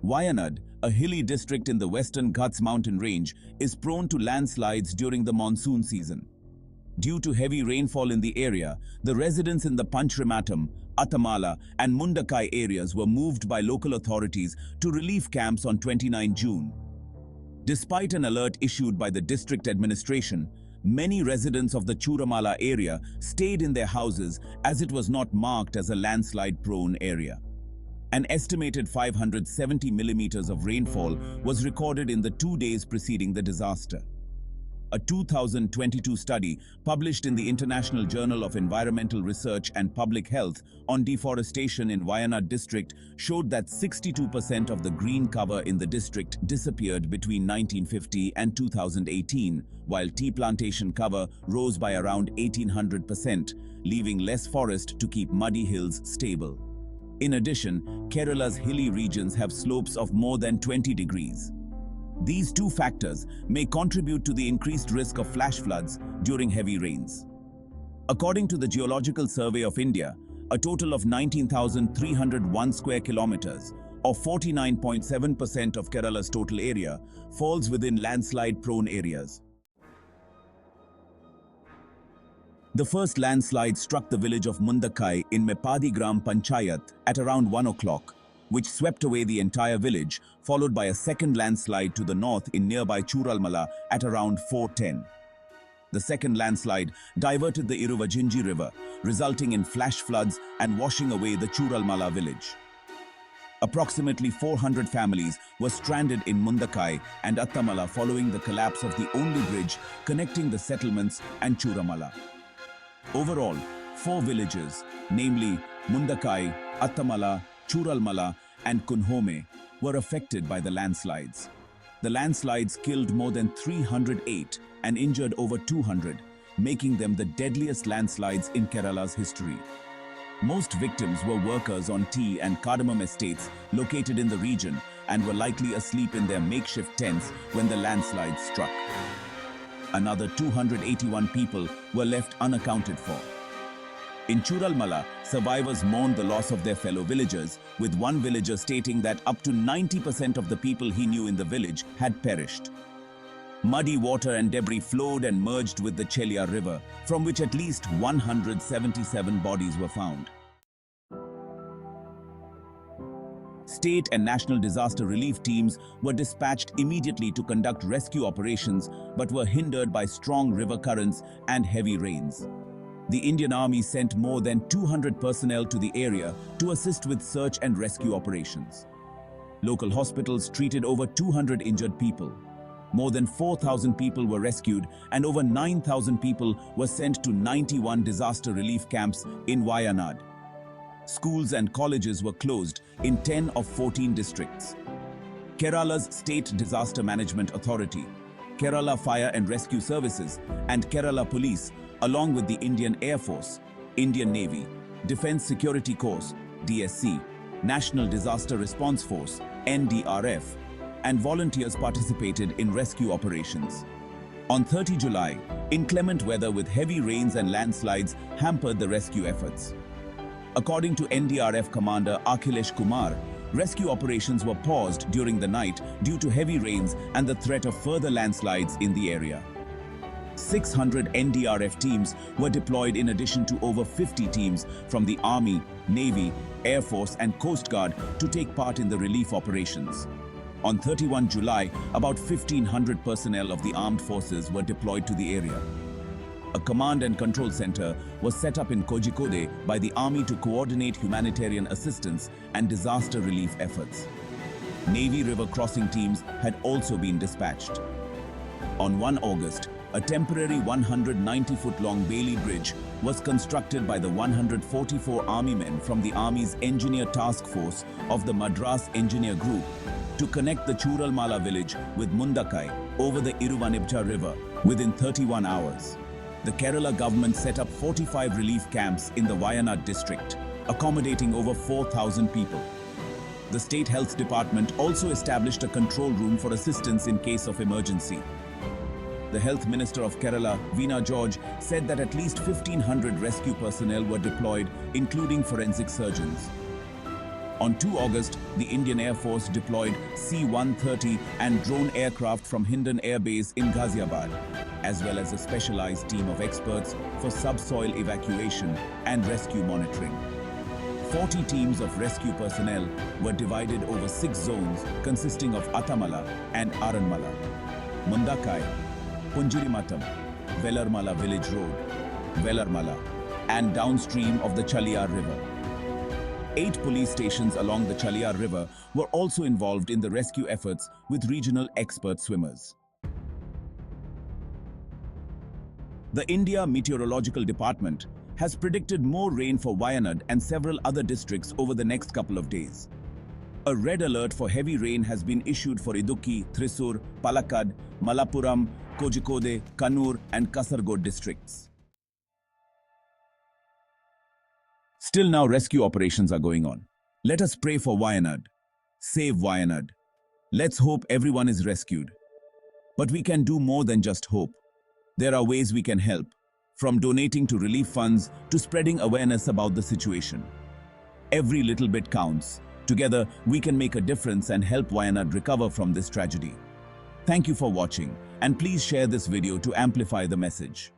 Wayanad, a hilly district in the western Ghats mountain range, is prone to landslides during the monsoon season. Due to heavy rainfall in the area, the residents in the Panchrimatam, Attamala and Mundakai areas were moved by local authorities to relief camps on 29 June. Despite an alert issued by the district administration, many residents of the Churamala area stayed in their houses as it was not marked as a landslide-prone area. An estimated 570 millimeters of rainfall was recorded in the 2 days preceding the disaster. A 2022 study published in the International Journal of Environmental Research and Public Health on deforestation in Wayanad district showed that 62% of the green cover in the district disappeared between 1950 and 2018, while tea plantation cover rose by around 1800%, leaving less forest to keep muddy hills stable. In addition, Kerala's hilly regions have slopes of more than 20 degrees. These two factors may contribute to the increased risk of flash floods during heavy rains. According to the Geological Survey of India, a total of 19,301 square kilometers, or 49.7% of Kerala's total area, falls within landslide-prone areas. The first landslide struck the village of Mundakai in Mepadi Gram Panchayat at around 1 o'clock, which swept away the entire village, followed by a second landslide to the north in nearby Churalmala at around 4:10. The second landslide diverted the Iruvajinji river, resulting in flash floods and washing away the Churalmala village. Approximately 400 families were stranded in Mundakai and Attamala following the collapse of the only bridge connecting the settlements and Churamala. Overall, 4 villages, namely Mundakai, Attamala, Churalmala and Kunhome, were affected by the landslides. The landslides killed more than 308 and injured over 200, making them the deadliest landslides in Kerala's history. Most victims were workers on tea and cardamom estates located in the region and were likely asleep in their makeshift tents when the landslides struck. Another 281 people were left unaccounted for. In Churalmala, survivors mourned the loss of their fellow villagers, with one villager stating that up to 90% of the people he knew in the village had perished. Muddy water and debris flowed and merged with the Chelia river, from which at least 177 bodies were found. State and national disaster relief teams were dispatched immediately to conduct rescue operations, but were hindered by strong river currents and heavy rains. The Indian Army sent more than 200 personnel to the area to assist with search and rescue operations. Local hospitals treated over 200 injured people. More than 4,000 people were rescued and over 9,000 people were sent to 91 disaster relief camps in Wayanad. Schools and colleges were closed in 10 of 14 districts. Kerala's State Disaster Management Authority, Kerala Fire and Rescue Services, and Kerala Police, along with the Indian Air Force, Indian Navy, Defence Security Corps, DSC, National Disaster Response Force, NDRF, and volunteers participated in rescue operations. On 30 July, inclement weather with heavy rains and landslides hampered the rescue efforts. According to NDRF Commander Akhilesh Kumar, rescue operations were paused during the night due to heavy rains and the threat of further landslides in the area. 600 NDRF teams were deployed in addition to over 50 teams from the Army, Navy, Air Force and Coast Guard to take part in the relief operations. On 31 July, about 1,500 personnel of the armed forces were deployed to the area. A command and control center was set up in Kozhikode by the Army to coordinate humanitarian assistance and disaster relief efforts. Navy river crossing teams had also been dispatched. On 1 August, a temporary 190-foot-long Bailey Bridge was constructed by the 144 Army men from the Army's Engineer Task Force of the Madras Engineer Group to connect the Churalmala village with Mundakai over the Iruvanibja River within 31 hours. The Kerala government set up 45 relief camps in the Wayanad district, accommodating over 4,000 people. The State Health Department also established a control room for assistance in case of emergency. The Health Minister of Kerala, Veena George, said that at least 1,500 rescue personnel were deployed, including forensic surgeons. On 2 August, the Indian Air Force deployed C-130 and drone aircraft from Hindon Air Base in Ghaziabad, as well as a specialized team of experts for subsoil evacuation and rescue monitoring. 40 teams of rescue personnel were divided over 6 zones consisting of Atamala and Aranmala, Mundakai, Punjirimatam, Velarmala Village Road, Velarmala, and downstream of the Chaliyar River. 8 police stations along the Chaliyar River were also involved in the rescue efforts with regional expert swimmers. The India Meteorological Department has predicted more rain for Wayanad and several other districts over the next couple of days. A red alert for heavy rain has been issued for Idukki, Thrissur, Palakkad, Malappuram, Kozhikode, Kannur and Kasaragod districts. Still now rescue operations are going on. Let us pray for Wayanad. Save Wayanad. Let's hope everyone is rescued. But we can do more than just hope. There are ways we can help, from donating to relief funds to spreading awareness about the situation. Every little bit counts. Together, we can make a difference and help Wayanad recover from this tragedy. Thank you for watching, and please share this video to amplify the message.